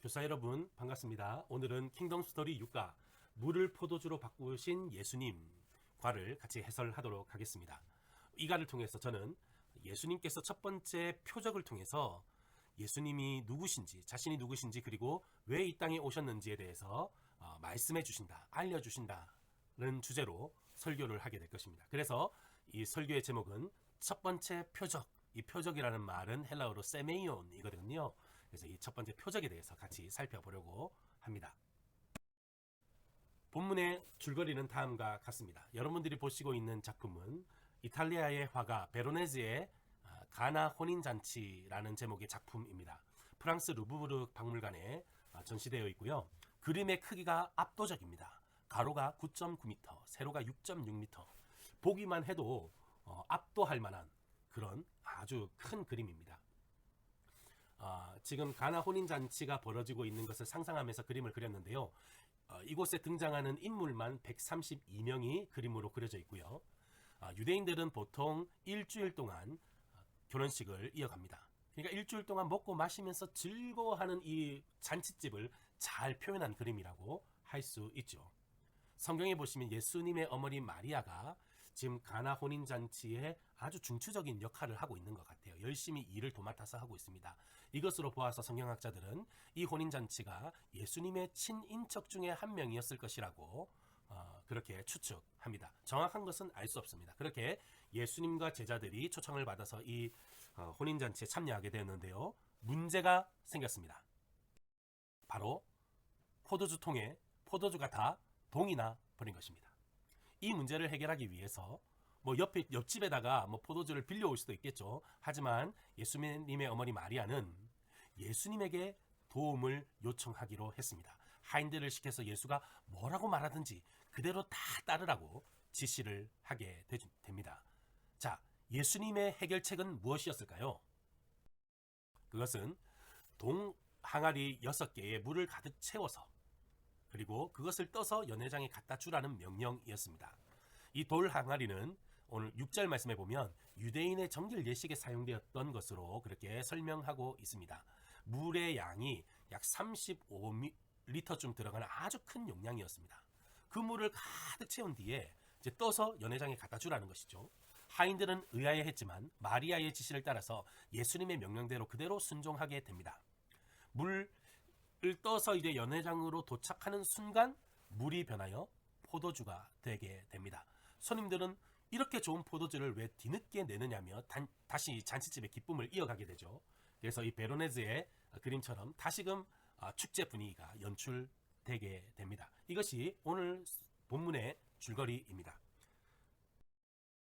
교사 여러분 반갑습니다. 오늘은 킹덤 스토리 6과 물을 포도주로 바꾸신 예수님 과를 같이 해설하도록 하겠습니다. 이 과를 통해서 저는 예수님께서 첫 번째 표적을 통해서 예수님이 누구신지, 자신이 누구신지, 그리고 왜 이 땅에 오셨는지에 대해서 말씀해 주신다, 알려주신다는 주제로 설교를 하게 될 것입니다. 그래서 이 설교의 제목은 첫 번째 표적, 이 표적이라는 말은 헬라어로 세메이온이거든요. 그래서 이 첫 번째 표적에 대해서 같이 살펴보려고 합니다. 본문의 줄거리는 다음과 같습니다. 여러분들이 보시고 있는 작품은 이탈리아의 화가 베로네즈의 가나 혼인잔치라는 제목의 작품입니다. 프랑스 루브르 박물관에 전시되어 있고요. 그림의 크기가 압도적입니다. 가로가 9.9m, 세로가 6.6m. 보기만 해도 압도할 만한 그런 아주 큰 그림입니다. 지금 가나 혼인잔치가 벌어지고 있는 것을 상상하면서 그림을 그렸는데요. 이곳에 등장하는 인물만 132명이 그림으로 그려져 있고요. 유대인들은 보통 일주일 동안 결혼식을 이어갑니다. 그러니까 일주일 동안 먹고 마시면서 즐거워하는 이 잔치집을 잘 표현한 그림이라고 할 수 있죠. 성경에 보시면 예수님의 어머니 마리아가 지금 가나 혼인잔치에 아주 중추적인 역할을 하고 있는 것 같아요. 열심히 일을 도맡아서 하고 있습니다. 이것으로 보아서 성경학자들은 이 혼인잔치가 예수님의 친인척 중에 한 명이었을 것이라고 그렇게 추측합니다. 정확한 것은 알 수 없습니다. 그렇게 예수님과 제자들이 초청을 받아서 이 혼인잔치에 참여하게 되었는데요. 문제가 생겼습니다. 바로 포도주통에 포도주가 다 동이 나 버린 것입니다. 이 문제를 해결하기 위해서 옆집에다가 포도주를 빌려올 수도 있겠죠. 하지만 예수님의 어머니 마리아는 예수님에게 도움을 요청하기로 했습니다. 하인들을 시켜서 예수가 뭐라고 말하든지 그대로 다 따르라고 지시를 하게 됩니다. 자, 예수님의 해결책은 무엇이었을까요? 그것은 동 항아리 6개에 물을 가득 채워서 그리고 그것을 떠서 연회장에 갖다 주라는 명령이었습니다. 이 돌 항아리는 오늘 6절 말씀에 보면 유대인의 정결 예식에 사용되었던 것으로 그렇게 설명하고 있습니다. 물의 양이 약 35리터쯤 들어가는 아주 큰 용량이었습니다. 그 물을 가득 채운 뒤에 이제 떠서 연회장에 갖다 주라는 것이죠. 하인들은 의아해했지만 마리아의 지시를 따라서 예수님의 명령대로 그대로 순종하게 됩니다. 물을 떠서 이제 연회장으로 도착하는 순간 물이 변하여 포도주가 되게 됩니다. 손님들은 이렇게 좋은 포도주를 왜 뒤늦게 내느냐며 다시 잔치집의 기쁨을 이어가게 되죠. 그래서 이 베로네즈의 그림처럼 다시금 축제 분위기가 연출되게 됩니다. 이것이 오늘 본문의 줄거리입니다.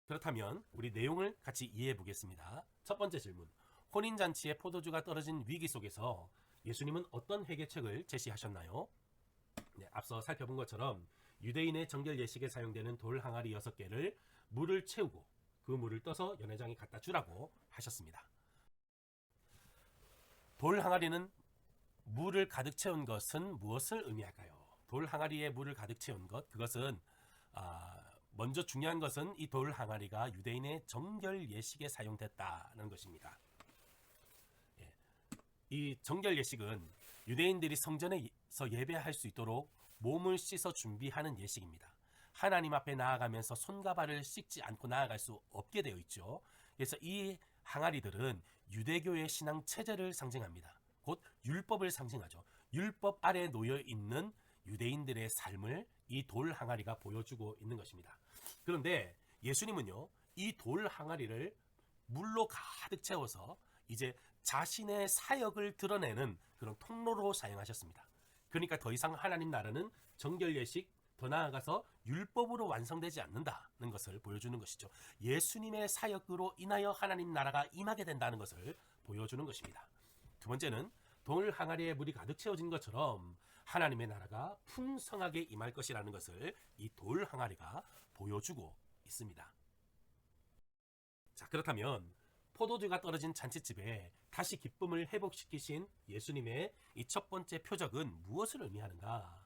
그렇다면 우리 내용을 같이 이해해 보겠습니다. 첫 번째 질문. 혼인잔치에 포도주가 떨어진 위기 속에서 예수님은 어떤 해결책을 제시하셨나요? 네, 앞서 살펴본 것처럼 유대인의 정결 예식에 사용되는 돌 항아리 6개를 물을 채우고 그 물을 떠서 연회장에 갖다 주라고 하셨습니다. 돌 항아리는 물을 가득 채운 것은 무엇을 의미할까요? 돌 항아리에 물을 가득 채운 것, 그것은 먼저 중요한 것은 이 돌 항아리가 유대인의 정결 예식에 사용됐다는 것입니다. 이 정결 예식은 유대인들이 성전에서 예배할 수 있도록 몸을 씻어 준비하는 예식입니다. 하나님 앞에 나아가면서 손과 발을 씻지 않고 나아갈 수 없게 되어 있죠. 그래서 이 항아리들은 유대교의 신앙 체제를 상징합니다. 곧 율법을 상징하죠. 율법 아래 놓여 있는 유대인들의 삶을 이 돌 항아리가 보여주고 있는 것입니다. 그런데 예수님은요, 이 돌 항아리를 물로 가득 채워서 이제 자신의 사역을 드러내는 그런 통로로 사용하셨습니다. 그러니까 더 이상 하나님 나라는 정결 예식, 더 나아가서 율법으로 완성되지 않는다는 것을 보여주는 것이죠. 예수님의 사역으로 인하여 하나님 나라가 임하게 된다는 것을 보여주는 것입니다. 두 번째는 돌 항아리에 물이 가득 채워진 것처럼 하나님의 나라가 풍성하게 임할 것이라는 것을 이 돌 항아리가 보여주고 있습니다. 자, 그렇다면 포도주가 떨어진 잔치집에 다시 기쁨을 회복시키신 예수님의 이 첫 번째 표적은 무엇을 의미하는가?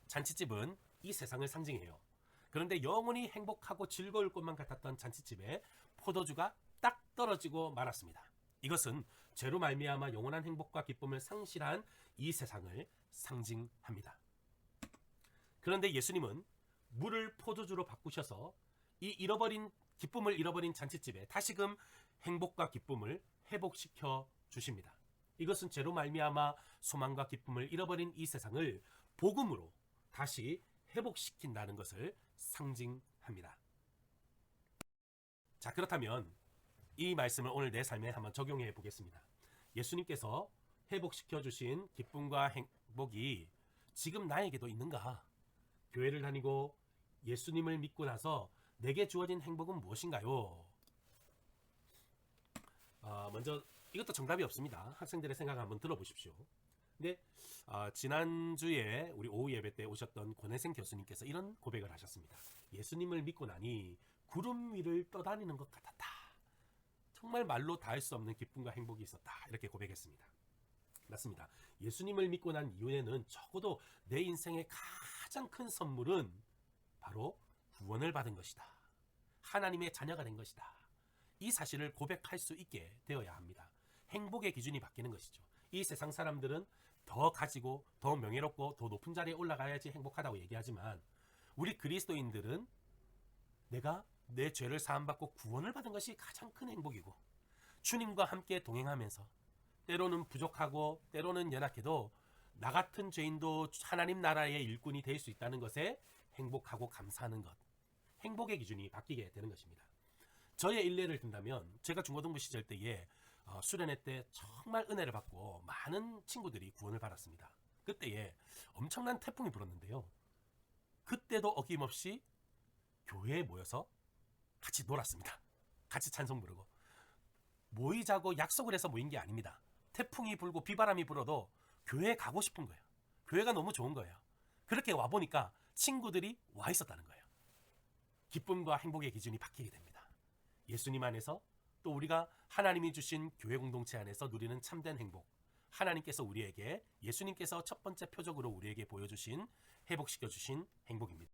잔치집은 이 세상을 상징해요. 그런데 영원히 행복하고 즐거울 것만 같았던 잔치집에 포도주가 딱 떨어지고 말았습니다. 이것은 죄로 말미암아 영원한 행복과 기쁨을 상실한 이 세상을 상징합니다. 그런데 예수님은 물을 포도주로 바꾸셔서 이 기쁨을 잃어버린 잔치집에 다시금 행복과 기쁨을 회복시켜 주십니다. 이것은 죄로 말미암아 소망과 기쁨을 잃어버린 이 세상을 복음으로 다시 회복시킨다는 것을 상징합니다. 자, 그렇다면 이 말씀을 오늘 내 삶에 한번 적용해 보겠습니다. 예수님께서 회복시켜 주신 기쁨과 행복이 지금 나에게도 있는가? 교회를 다니고 예수님을 믿고 나서 내게 주어진 행복은 무엇인가요? 먼저 이것도 정답이 없습니다. 학생들의 생각을 한번 들어보십시오. 근데 지난주에 우리 오후 예배 때 오셨던 권혜생 교수님께서 이런 고백을 하셨습니다. 예수님을 믿고 나니 구름 위를 떠다니는 것 같았다. 정말 말로 닿을 수 없는 기쁨과 행복이 있었다. 이렇게 고백했습니다. 맞습니다. 예수님을 믿고 난 이후에는 적어도 내 인생의 가장 큰 선물은 바로 구원을 받은 것이다. 하나님의 자녀가 된 것이다. 이 사실을 고백할 수 있게 되어야 합니다. 행복의 기준이 바뀌는 것이죠. 이 세상 사람들은 더 가지고 더 명예롭고 더 높은 자리에 올라가야지 행복하다고 얘기하지만 우리 그리스도인들은 내가 내 죄를 사함받고 구원을 받은 것이 가장 큰 행복이고 주님과 함께 동행하면서 때로는 부족하고 때로는 연약해도 나 같은 죄인도 하나님 나라의 일꾼이 될 수 있다는 것에 행복하고 감사하는 것, 행복의 기준이 바뀌게 되는 것입니다. 저의 일례를 든다면 제가 중고등부 시절 때에 수련회 때 정말 은혜를 받고 많은 친구들이 구원을 받았습니다. 그때에 엄청난 태풍이 불었는데요. 그때도 어김없이 교회에 모여서 같이 놀았습니다. 같이 찬송 부르고 모이자고 약속을 해서 모인 게 아닙니다. 태풍이 불고 비바람이 불어도 교회에 가고 싶은 거예요. 교회가 너무 좋은 거예요. 그렇게 와보니까 친구들이 와 있었다는 거예요. 기쁨과 행복의 기준이 바뀌게 됩니다. 예수님 안에서 또 우리가 하나님이 주신 교회 공동체 안에서 누리는 참된 행복, 하나님께서 우리에게 예수님께서 첫 번째 표적으로 우리에게 보여주신 회복시켜주신 행복입니다.